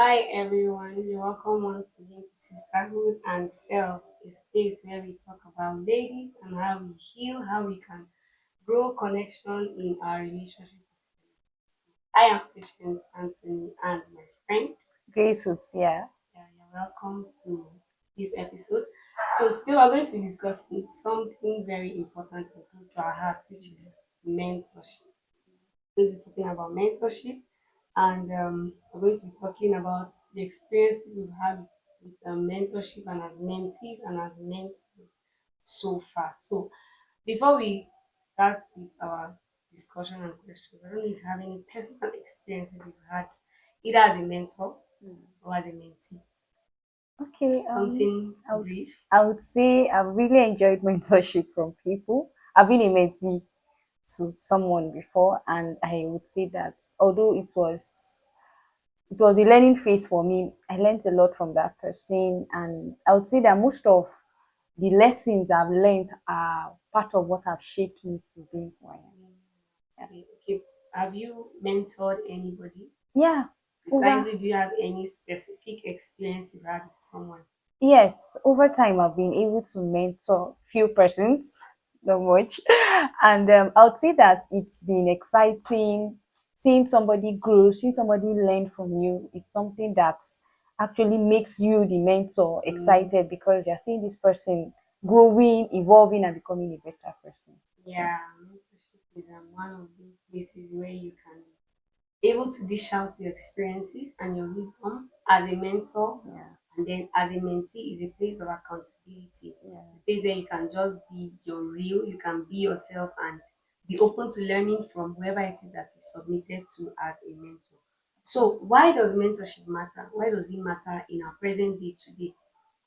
Hi everyone, you're welcome once again to Sisterhood and Self, a space where we talk about ladies and how we heal, how we can grow connection in our relationship. I am Patience Anthony and my friend. Graces, yeah. Yeah, you're welcome to this episode. So today we're going to be discussing something very important and close to our hearts, which is mentorship. We're going to be talking about mentorship, and we're going to be talking about the experiences we've had with mentorship and as mentees and as mentors so far. So before we start with our discussion and questions, I don't know if you have any personal experiences you've had either as a mentor or as a mentee. Okay. Something I would brief. I would say I've really enjoyed mentorship from people. I've been a mentee to someone before, and I would say that although it was a learning phase for me, I learned a lot from that person, and I would say that most of the lessons I've learned are part of what have shaped me to be who I am. Okay, okay. Have you mentored anybody? Yeah. Over Precisely, do you have any specific experience you've had with someone? Yes, over time I've been able to mentor few persons, not much, and I would say that it's been exciting seeing somebody grow, seeing somebody learn from you. It's something that actually makes you, the mentor, Mm, excited because you're seeing this person growing, evolving, and becoming a better person. So yeah, mentorship is one of those places where you can be able to dish out your experiences and your wisdom as a mentor, yeah, and then as a mentee is a place of accountability. yeah, It's a place where you can just be your real, you can be yourself and be open to learning from whoever it is that you submitted to as a mentor. of So course. why does mentorship matter? Why does it matter in our present day today?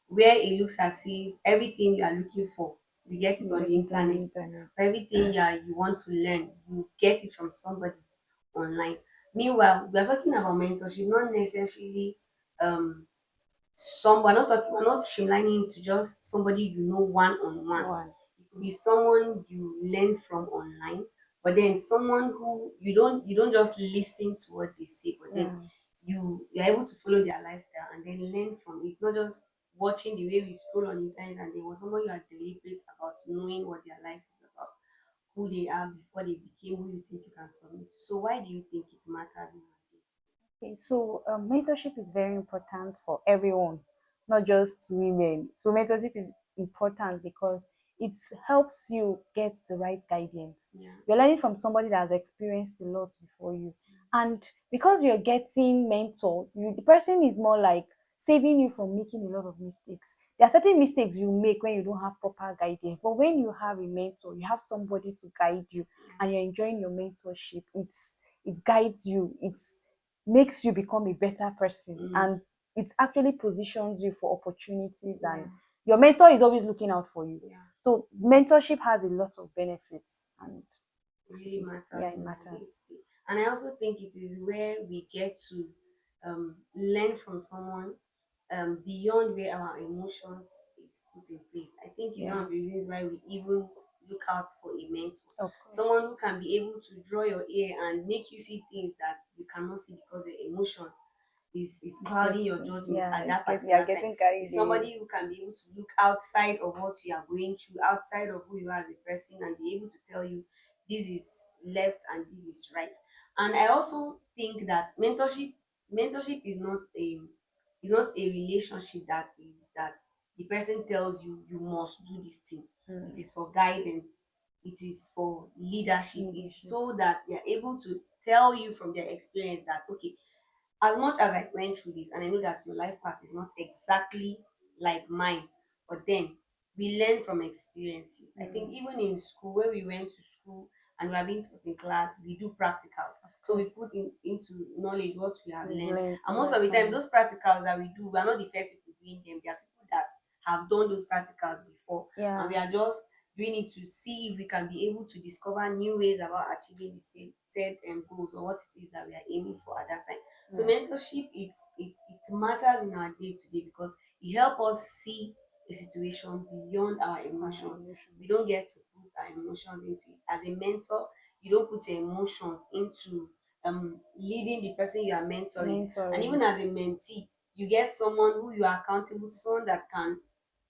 Where it looks as if everything you are looking for, you get it You on get the it on the internet. internet. Everything you want to learn, you get it from somebody online. Meanwhile, we are talking about mentorship, not necessarily we're not talking, we're not streamlining it to just somebody you know one on one. One. It could be someone you learn from online, but then someone who you don't just listen to what they say, but then Yeah. you're able to follow their lifestyle and then learn from it, not just watching the way we scroll on the internet and then was someone you are deliberate about knowing what their life is about, who they are before they became who you think you can submit to. So why do you think it matters in our day? Okay, so mentorship is very important for everyone, not just women. So mentorship is important because it helps you get the right guidance. Yeah. You're learning from somebody that has experienced a lot before you, and because you're getting mentored, the person is more like saving you from making a lot of mistakes. There are certain mistakes you make when you don't have proper guidance, but when you have a mentor, you have somebody to guide you, and you're enjoying your mentorship. It guides you. It's makes you become a better person, Mm, and it actually positions you for opportunities, yeah. and your mentor is always looking out for you. Yeah. So mentorship has a lot of benefits, and Really yeah, matters it in our day matters. to day. And I also think it is where we get to learn from someone beyond where our emotions is put in place. I think it's one Yeah, of the reasons why we even look out for a mentor. of course. Someone who can be able to draw your ear and make you see things that you cannot see because your emotions is It's clouding your getting, judgment yeah, at it's that getting, you're particular time. getting carried It's away. somebody who can be able to look outside of what you are going through, outside of who you are as a person, and be able to tell you this is left and this is right. And I also think that mentorship is not a relationship that the person tells you you must do this thing. It Mm, is for guidance, it is for leadership. It's leadership. so that they are able to tell you from their experience that okay, as much as I went through this, and I know that your life path is not exactly like mine, but then we learn from experiences. I think Mm, even in school, when we went to school and we are being taught in class, we do practicals. of So we course. put into knowledge what we have We've learned. learned And most over of the time, time. those practicals that we do, we are not the first people doing them. There are people that have done those practicals before. And we Yeah. are just doing it to see if we can be able to discover new ways about achieving the same set goals or what it is that we are aiming for at that time. So Yeah. mentorship, it matters in our day to day because it helps us see a situation beyond our Our emotions. We don't emotions. get to put our emotions into it. As a mentor, you don't put your emotions into leading the person you are mentoring. And Mentoring. even as a mentee, you get someone who you are accountable to, someone that can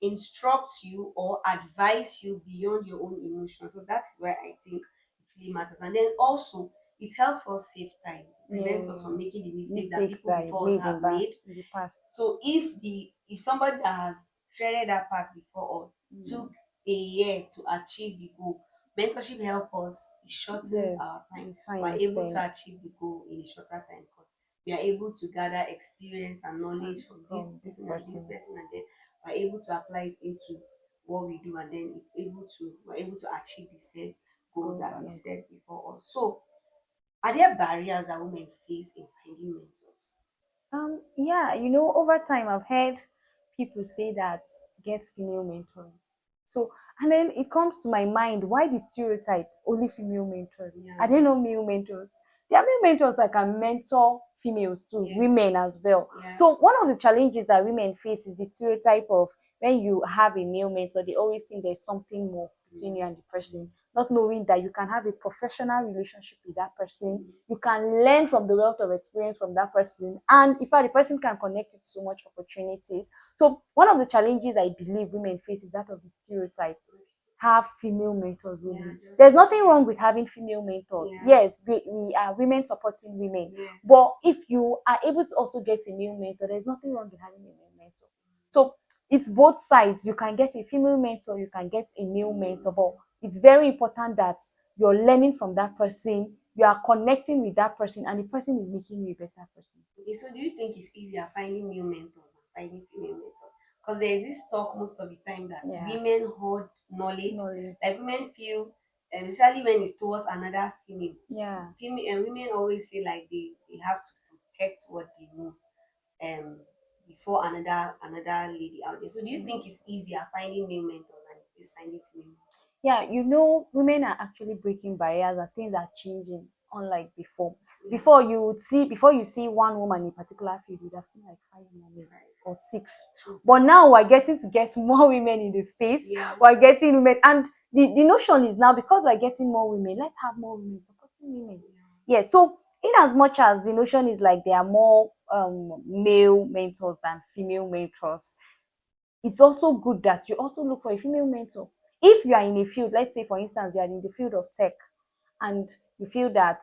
instruct you or advise you beyond your own emotions. So that is why I think it really matters. And then also, it helps us save time, prevents us from Yeah. making the mistake that Mistakes people that I before us made have made. in the past. So if somebody that has treaded that path before us Mm. took a year to achieve the goal, mentorship help us. It shortens Yes, our time. the time We're we able spend to achieve the goal in a shorter time because we are able to gather experience and knowledge from this from this person and this person. person, and then we're able to apply it into what we do, and then we're able to achieve the said goals Goal that and is all. set before us. So, are there barriers that women face in finding mentors? Yeah, over time I've heard people say that get female mentors. So, and then it comes to my mind, why the stereotype only female mentors? Yeah. Are there no male mentors? There are male mentors that can mentor females too, Yes. women as well. Yeah. So, one of the challenges that women face is the stereotype of when you have a male mentor, they always think there's something more between you and the person, not knowing that you can have a professional relationship with that person. You can learn from the wealth of experience from that person, and in fact the person can connect you to so much opportunities. So one of the challenges I believe women face is that of the stereotype. Have female mentors Yeah, only. just There's nothing wrong with having female mentors. yeah. Yes, we are women supporting women. Yes. But if you are able to also get a male mentor, there's nothing wrong with having a male mentor. So it's both sides. You can get a female mentor, you can get a male mentor, but it's very important that you're learning from that person, you are connecting with that person, and the person is making you a better person. Okay, so do you think it's easier finding male mentors than finding female mentors? Because there's this talk most of the time that Yeah. women hold knowledge, Knowledge. like women feel, especially when it's towards another female. Yeah. Female and women always feel like they have to protect what they know um before another lady out there. So do you think it's easier finding male mentors than it is finding female mentors? Yeah, women are actually breaking barriers and things are changing, unlike before. Yeah, Before you see one woman in a particular field, you'd have seen like five women right. or six. True. But now we're getting to get more women in the space. Yeah. We're getting women, and the notion is now, because we're getting more women, let's have more women supporting women. Yeah. Yeah, so in as much as the notion is like there are more male mentors than female mentors, it's also good that you also look for a female mentor. If you are in a field, let's say for instance, you are in the field of tech, and you feel that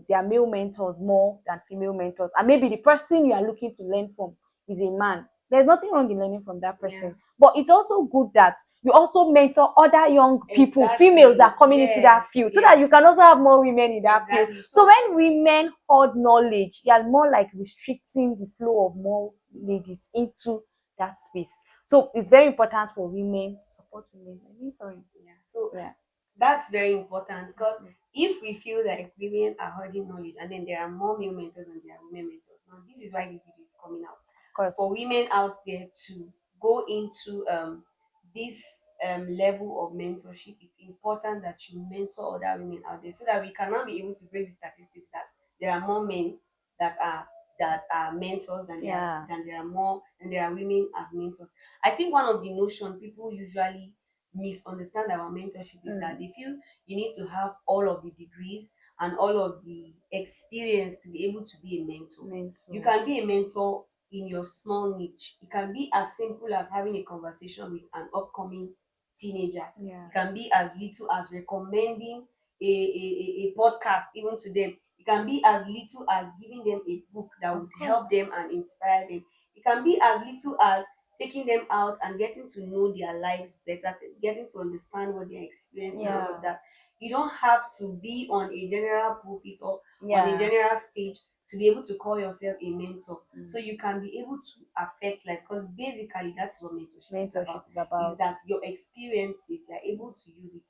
there are male mentors more than female mentors, and maybe the person you are looking to learn from is a man, there's nothing wrong in learning from that Yeah. person. But it's also good that you also mentor other young people, females that Exactly. are coming into that Yes. field, so that you Yes. can also have more women in that field. Exactly. So So when women hoard knowledge, you are more like restricting the flow of more ladies into that space. So it's very important for women to support women by mentoring. yeah. So Yeah. that's very important because if we feel like women are hoarding knowledge and then there are more male mentors and there are women mentors, now this is why this video is coming out Of course. for women out there to go into this level of mentorship. It's important that you mentor other women out there so that we cannot be able to break the statistics that there are more men that are mentors than Yeah. there are more and there are women as mentors. I think one of the notion people usually misunderstand about mentorship is that they feel you need to have all of the degrees and all of the experience to be able to be a mentor. You Mentor. can be a mentor in your small niche. It can be as simple as having a conversation with an upcoming teenager. Yeah. It can be as little as recommending a podcast even to them. It can be as little as giving them a book that Of would help course. them and inspire them. It can be as little as taking them out and getting to know their lives better, getting to understand what they're experiencing and all of that. You don't have to be on a general pulpit or on a Yeah. general stage to be able to call yourself a mentor. So you can be able to affect life because basically that's what mentorship is Mentorship about. is Is about. that your experiences, you're able to use it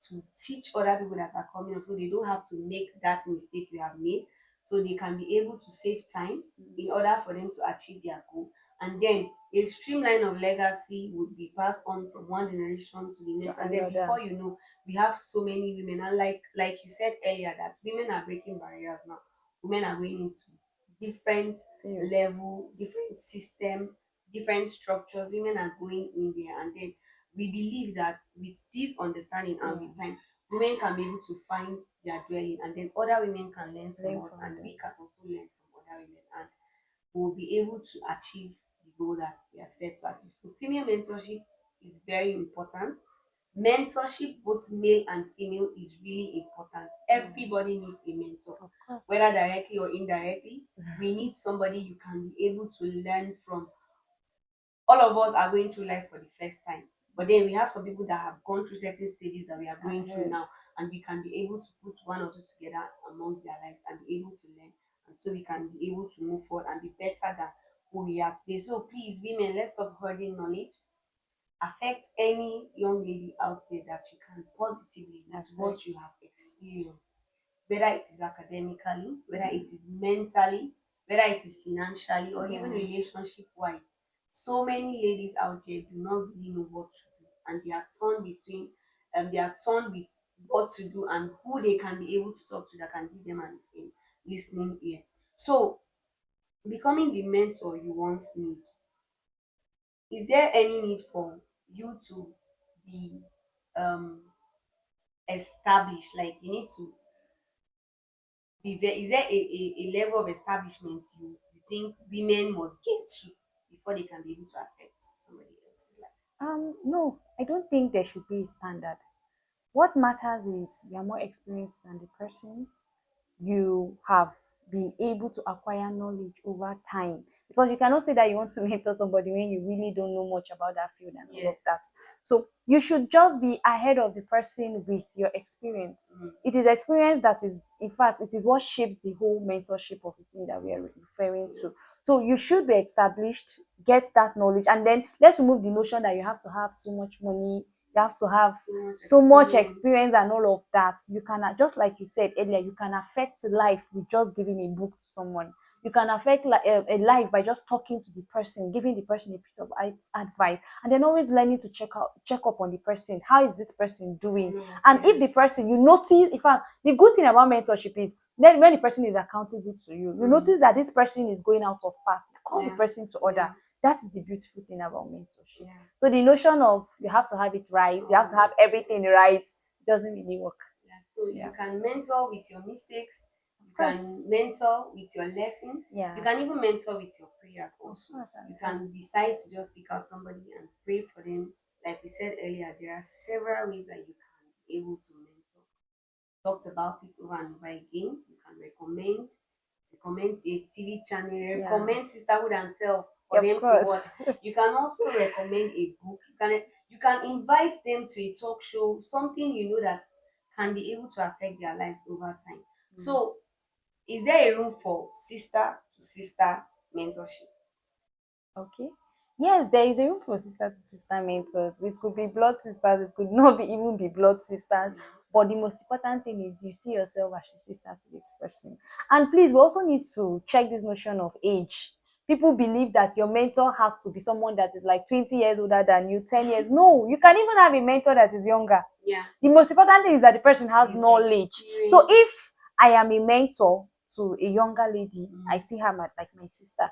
to teach other people that are coming up so they don't have to make that mistake you have made. So they can be able to save time in order for them to achieve their goal. And then a streamline of legacy would be passed on from one generation to the To next. And then another. before you know, we have so many women. And like you said earlier, that women are breaking barriers now. Women are going into different Fields. level, different system, different structures. Women are going in there, and then we believe that with this understanding and Yeah. with time, women can be able to find their dwelling, and then other women can learn Learn from us, from and we them. can also learn from other women, and we'll be able to achieve the goal that we are set to achieve. So female mentorship is very important. Mentorship, both male and female, is really important. Yeah, Everybody needs a mentor, of course. whether directly or indirectly. We need somebody you can be able to learn from. All of us are going through life for the first time, but then we have some people that have gone through certain stages that we are going through Ahead. now, and we can be able to put one or two together amongst their lives and be able to learn, and so we can be able to move forward and be better than who we are today. So please, women, let's stop hoarding knowledge. Affect any young lady out there that you can positively with Affect. what you have experienced, whether it is academically, whether it is mentally, whether it is financially, or even Yeah. relationship wise. So many ladies out there do not really know what to do, and they are torn between, they are torn with what to do and who they can be able to talk to that can give them an listening ear. So, becoming the mentor you once need, is there any need for you to be um established? Like you need to be there. Is there a level of establishment you think women must get to before they can be able to affect somebody else's life? No, I don't think there should be a standard. What matters is you are more experienced than the person, you have been able to acquire knowledge over time, because you cannot say that you want to mentor somebody when you really don't know much about that field and all of that. Yes. So you should just be ahead of the person with your experience. Mm. It is experience that is, in fact, it is what shapes the whole mentorship of the thing that we are referring Mm. to. So you should be established, get that knowledge, and then let's remove the notion that you have to have so much money, you have to have So much so much experience. experience and all of that. You can, just like you said earlier, you can affect life with just giving a book to someone. You can affect a life by just talking to the person, giving the person a piece of advice, and then always learning to check up on the person. How is this person doing? Follow up, And yeah. if the person, you notice, in fact, the good thing about mentorship is then when the person is accountable to you, you Mm. notice that this person is going out of path, you call the Yeah. person to order. Yeah. That is the beautiful thing about mentorship. Yeah. So the notion of you have to have it right, you have to have Always. everything right, doesn't really work. Yeah. So Yeah. you can mentor with your mistakes. You Of course. can mentor with your lessons. You Yeah. can even mentor with your prayers Of also. course as You well. can decide to just pick out somebody and pray for them. Like we said earlier, there are several ways that you can be able to mentor. Talked about it over and over again. You can recommend a TV channel, Yeah. recommend Sisterhood and Self for Of them to watch. course. You can also recommend a book. You can invite them to a talk show, something you know that can be able to affect their lives over time. Mm. So, is there a room for sister to sister mentorship? Okay. Yes, there is a room for sister to sister mentors. It could be blood sisters, it could not be even be blood sisters. Yeah. But the most important thing is you see yourself as a sister to this person. And please, we also need to check this notion of age. People believe that your mentor has to be someone that is like 20 years older than you, 10 years. No, you can even have a mentor that is younger. Yeah. The most important thing is that the person has They've knowledge. So experienced. if I am a mentor to a younger lady, I Mm. see her like my sister,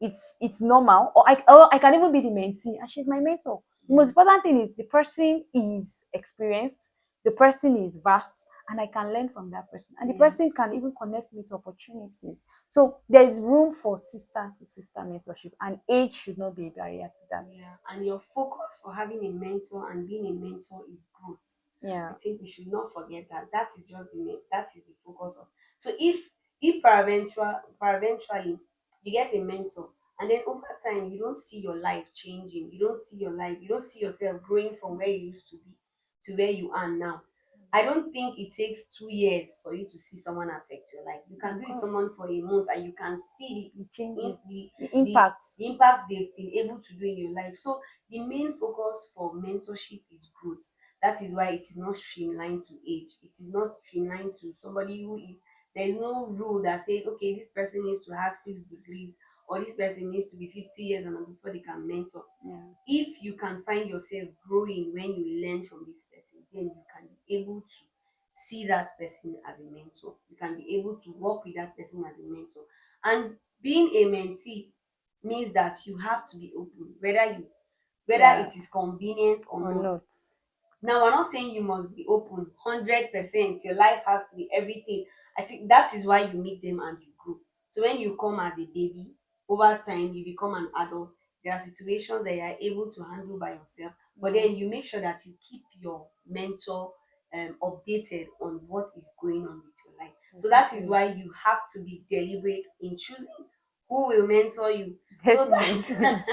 it's normal, or I can even be the mentee and she's my mentor. The most Mm. important thing is the person is experienced, the person is vast, and I can learn from that person, and the Yeah. person can even connect me to opportunities. So there is room for sister to sister mentorship, and age should not be a barrier to that. Yeah, and your focus for having a mentor and being a mentor is growth. I Yeah. think we should not forget that. That is just that is the focus of. So if paraventually you get a mentor, and then over time you don't see your life changing, you don't see yourself growing from where you used to be to where you are now. I don't think it takes 2 years for you to see someone affect your life. You can Of be with course. someone for a month and you can see The the in changes, the the the impacts. the impacts they've been able to do in your life. So the main focus for mentorship is growth. That is why it is not streamlined to age. It is not streamlined to somebody who is, there is no rule that says, okay, this person needs to have 6 degrees or this person needs to be 50 years and before they can mentor. Yeah. If you can find yourself growing when you learn from this person, then you can be able to see that person as a mentor. You can be able to work with that person as a mentor. And being a mentee means that you have to be open, whether Yeah. it is convenient or Or not. not. Now, we're not saying you must be open 100%. Your life has to be everything. I think that is why you meet them and you grow. So when you come as a baby, over time you become an adult. There are situations that you are able to handle by yourself, but Yeah, then you make sure that you keep your mentor updated on what is going on with your life. So that is exactly. why you have to be deliberate in choosing who will mentor you, so Definitely. that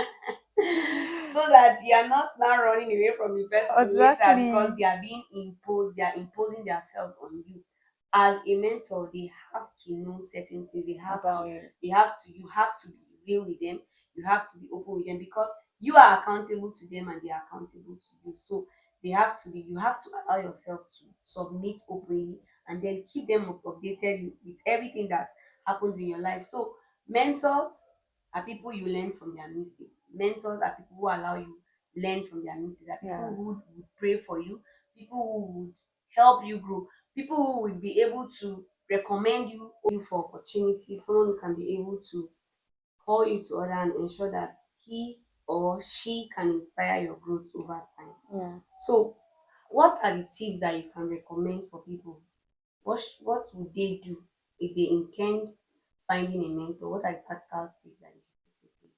so that you are not now running away from the person later because Exactly. they are being imposed, they are imposing themselves on you. As a mentor, they have to know certain things. About you. You have to be real with them. You have to be open with them because you are accountable to them and they are accountable to you. So you have to allow yourself to submit openly and then keep them updated with everything that happens in your life. So mentors are people you learn from their mistakes. Mentors are people who allow you learn from their mistakes. Are Yeah. people who would pray for you, people who would help you grow, people who will be able to recommend you for opportunities, someone who can be able to call you to order and ensure that he or she can inspire your growth over time. Yeah. So, what are the tips that you can recommend for people? What would they do if they intend finding a mentor? What are the practical tips that they should put in place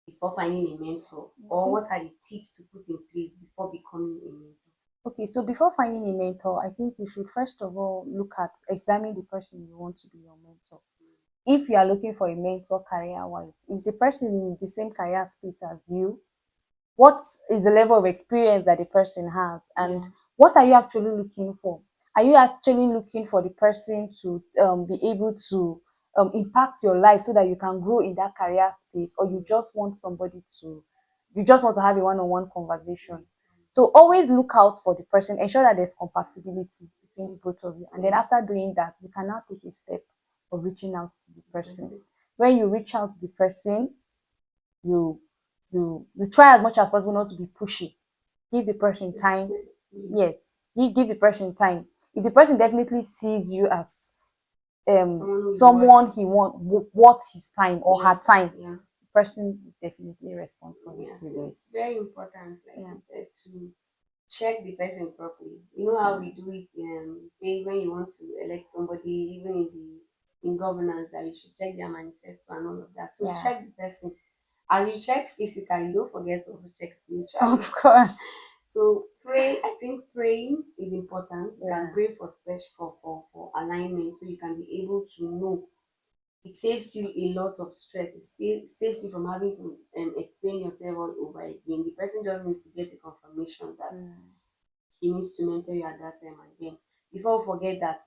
before finding a mentor? Or Okay. what are the tips to put in place before becoming a mentor? Okay, so before finding a mentor, I think you should first of all look at examine the person you want to be your mentor. If you are looking for a mentor career wise, is the person in the same career space as you? What is the level of experience that the person has, and Yeah. what are you actually looking for? Are you actually looking for the person to be able to impact your life so that you can grow in that career space, or you just want to have a one-on-one conversation? So always look out for the person, ensure that there's compatibility between the both of you, and then Yeah. after doing that, you can now take a step of reaching out to the person. Person. When you reach out to the person, you you try as much as possible not to be pushy. Give the person time. Respectfully. Yes, you give the person time. If the person definitely sees you as Someone who is worth someone it. he wants his time or Yeah. her time, Yeah. the person will definitely respond Yeah. So positively. it's very important, like Yeah, you said, to check the person properly. You know how we do it. You say when you want to elect somebody, even in governance, that you should check their manifesto and all of that. So yeah, check the person. As you check physically, don't forget to also check spiritually. of course. So pray. I think praying is important. You can Yeah, pray for special for alignment, so you can be able to know. It saves you a lot of stress. Saves you from having to explain yourself all over again. The person just needs to get a confirmation that mm, he needs to mentor you at that time. And then before we forget that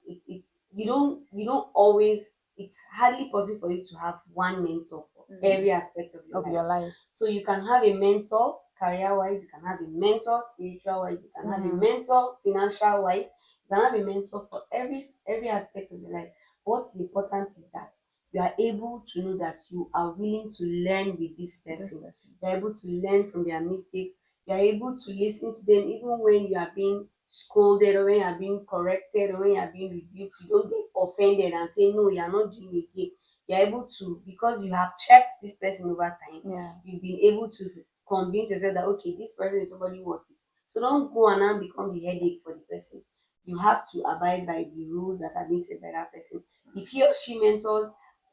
you don't always, it's hardly possible for you to have one mentor for mm, every aspect of your of life. your life. So you can have a mentor career wise, you can have a mentor spiritual wise, you can have a Mm, mentor financial wise, you can have a mentor for every aspect of your life. What's important is that you are able to know that you are willing to learn with this this person. person. You're able to learn from their mistakes. You're able to listen to them even when you are being scolded or when you are being corrected or when you are being rebuked. You don't get offended and say, no, you're not doing it again. You're able to, because you have checked this person over time, Yeah, you've been able to convince yourself that, okay, this person is somebody who wants it. So don't go and now become the headache for the person. You have to abide by the rules that have been set by that person. If he or she mentors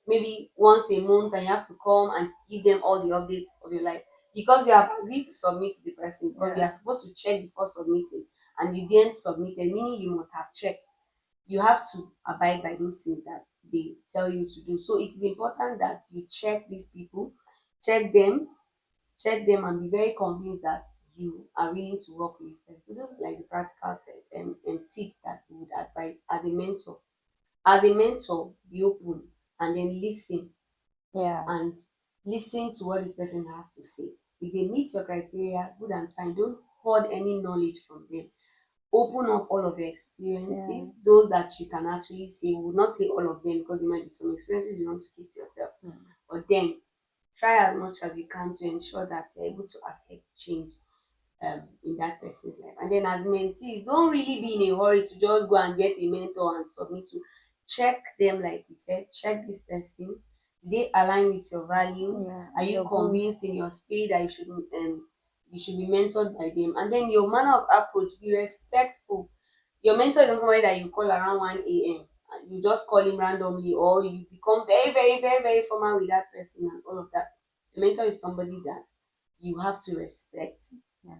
maybe once a month and you have to come and give them all the updates of your life, because you have agreed to submit to the person, because you are yeah, supposed to check before submitting and you didn't submit, meaning you must have checked. You have to abide by those things that they tell you to do. So it is important that you check these people, check them, and be very convinced that you are willing to work with this person. So those are like the practical and tips that you would advise as a mentor. As a mentor, be open and then yeah, and listen to what this person has to say. If they meet your criteria, good and fine. Don't hoard any knowledge from them. Open up all of your yeah. experiences, those that you can actually say. We will not say all of them because there might be some experiences you want to keep to yourself. Mm. But then try as much as you can to ensure that you're able to affect change in that person's life. And then as mentees, don't really be in a hurry to just go and get a mentor and submit to. Check them, like we said, check this person. Do they align with your values? Yeah, Are and you your goals. convinced in your spirit that you should you should be mentored by them. And then your manner of approach, be respectful. Your mentor is not somebody that you call around 1 a.m. and you just call him randomly, or you become very, very, very, very formal with that person and all of that. The mentor is somebody that you have to respect. Yeah.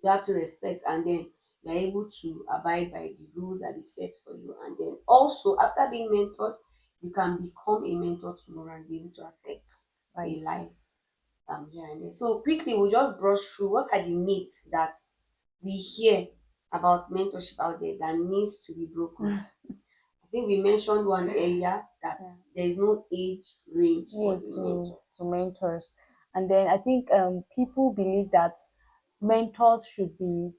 You have to respect, and then you're able to abide by the rules that is set for you. And then also, after being mentored, you can become a mentor tomorrow and be able to affect Right. a life here and there. So quickly, we'll just brush through what are the myths that we hear about mentorship out there that needs to be broken. I think we mentioned one earlier that Yeah. there is no age range for Yeah, a mentor. to mentors. And then I think people believe that mentors should be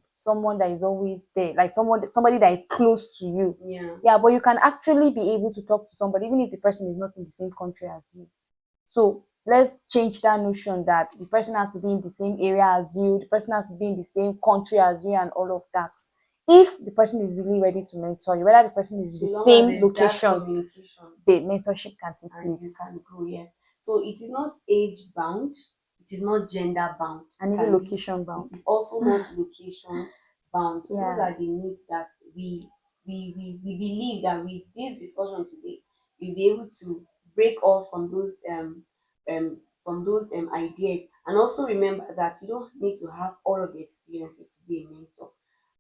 someone that is always there, like somebody that is close to you. Yeah. Yeah, but you can actually be able to talk to somebody even if the person is not in the same country as you. So let's change that notion that the person has to be in the same area as you, the person has to be in the same country as you, and all of that. If the person is really ready to mentor you, whether the person is So in the long as same there's that location, communication the mentorship can take and you place. can grow, yes. So it is not age bound, it is not gender bound. And even location It bound. is also not location bound. So those Yeah. are the myths that we believe that with this discussion today, we'll be able to break off from those ideas. And also remember that you don't need to have all of the experiences to be a mentor.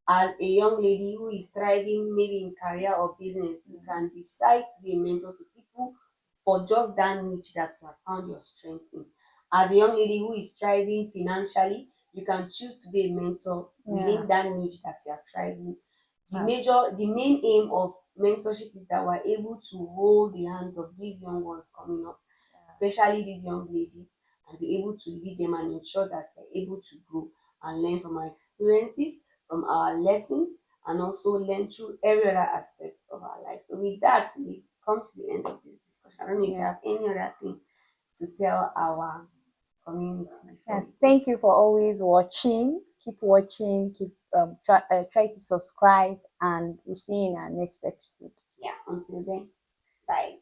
As a young lady who is thriving maybe in career or business, you can decide to be a mentor to people for just that niche that you have found your strength in. As a young lady who is thriving financially, you can choose to be a mentor Yeah. within that niche that you are thriving. That's The main aim of mentorship is that we're able to hold the hands of these young ones coming up, especially these young ladies, and be able to lead them and ensure that they're able to grow and learn from our experiences, from our lessons, and also learn through every other aspect of our life. So with that, we come to the end of this discussion. I don't know if you yeah. have any other thing to tell our community before Yeah. we go. Thank you for always watching. Keep watching. Keep try to subscribe, and we'll see you in our next episode. Yeah, until then, bye.